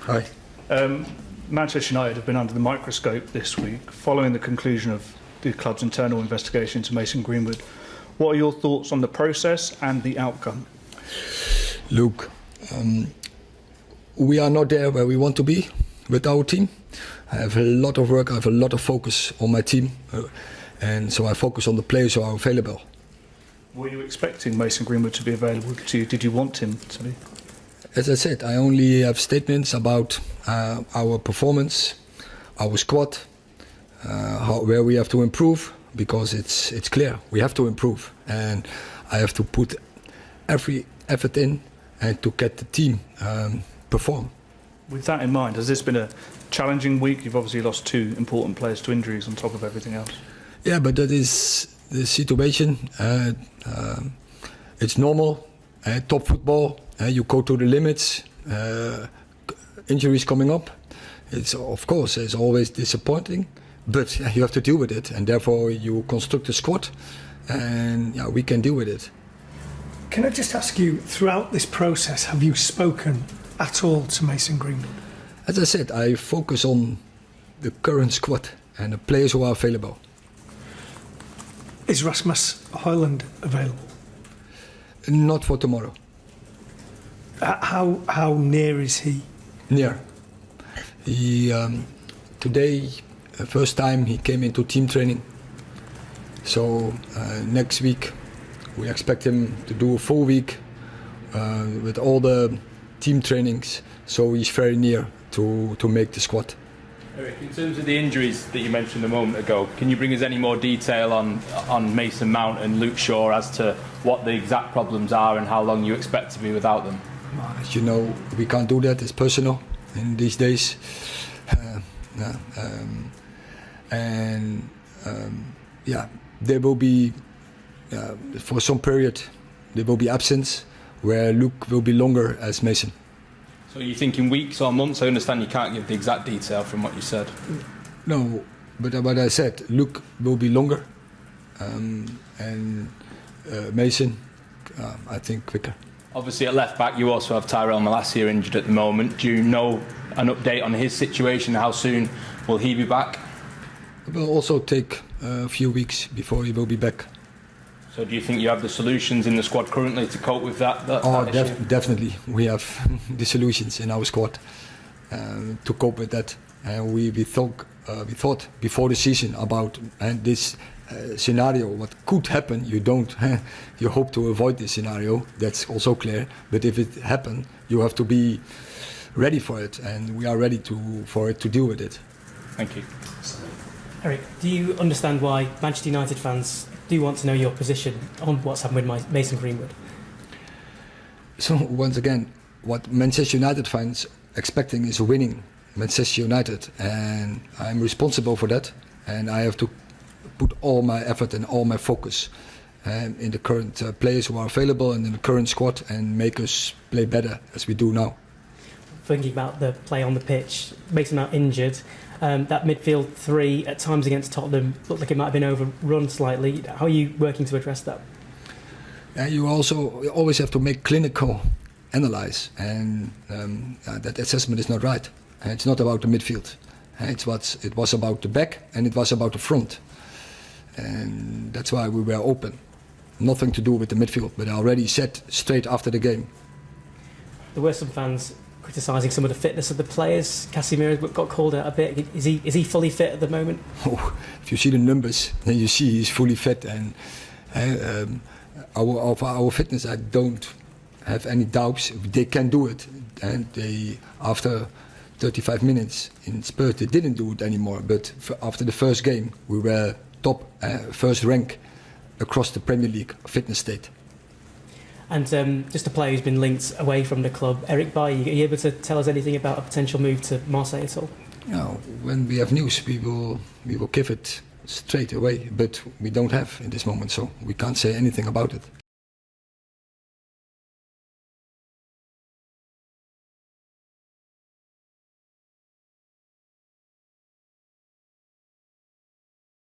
Hi. Manchester United have been under the microscope this week following the conclusion of the club's internal investigation into Mason Greenwood. What are your thoughts on the process and the outcome? Look, we are not there where we want to be with our team. I have a lot of work, I have a lot of focus on my team, and so I focus on the players who are available. Were you expecting Mason Greenwood to be available to you? Did you want him to be? As I said, I only have statements about our performance, our squad, where we have to improve, because it's clear we have to improve, and I have to put every effort in and to get the team perform. With that in mind, has this been a challenging week? You've obviously lost two important players to injuries on top of everything else. Yeah, but that is the situation. It's normal. Top football, you go to the limits. Injuries coming up. It's always disappointing, but you have to deal with it, and therefore you construct a squad, and we can deal with it. Can I just ask you, throughout this process, have you spoken at all to Mason Greenwood? As I said, I focus on the current squad and the players who are available. Is Rasmus Højlund available? Not for tomorrow. How near is he? Near. He today, first time he came into team training. So next week we expect him to do a full week with all the team trainings. So he's very near to make the squad. Eric, in terms of the injuries that you mentioned a moment ago, can you bring us any more detail on Mason Mount and Luke Shaw as to what the exact problems are and how long you expect to be without them? As you know, we can't do that. It's personal in these days. There will be, for some period, there will be absence where Luke will be longer as Mason. So you're thinking weeks or months? I understand you can't give the exact detail from what you said. No, but what I said, Luke will be longer, and Mason, I think, quicker. Obviously at left back you also have Tyrell Malacia injured at the moment. Do you know an update on his situation? How soon will he be back? It will also take a few weeks before he will be back. So do you think you have the solutions in the squad currently to cope with that issue? Definitely. We have the solutions in our squad to cope with that. We thought before the season about this scenario, what could happen. You hope to avoid this scenario. That's also clear. But if it happens, you have to be ready for it, and we are ready for it to deal with it. Thank you. Eric, do you understand why Manchester United fans do want to know your position on what's happened with Mason Greenwood? So once again, what Manchester United fans expecting is winning Manchester United, and I'm responsible for that, and I have to put all my effort and all my focus in the current players who are available and in the current squad, and make us play better as we do now. Thinking about the play on the pitch, Mason Mount injured. That midfield three at times against Tottenham looked like it might have been overrun slightly. How are you working to address that? You always have to make clinical analyze, and that assessment is not right. It's not about the midfield. It was about the back, and it was about the front, and that's why we were open. Nothing to do with the midfield, but I already said straight after the game. There were some fans criticising some of the fitness of the players. Casemiro got called out a bit. Is he fully fit at the moment? Oh, if you see the numbers, then you see he's fully fit, and our fitness, I don't have any doubts. They can do it, and after 35 minutes in Spurs they didn't do it anymore. But after the first game, we were top, first rank across the Premier League fitness state. And just a player who's been linked away from the club, Eric Bailly, are you able to tell us anything about a potential move to Marseille at all? When we have news, we will give it straight away, but we don't have in this moment, so we can't say anything about it.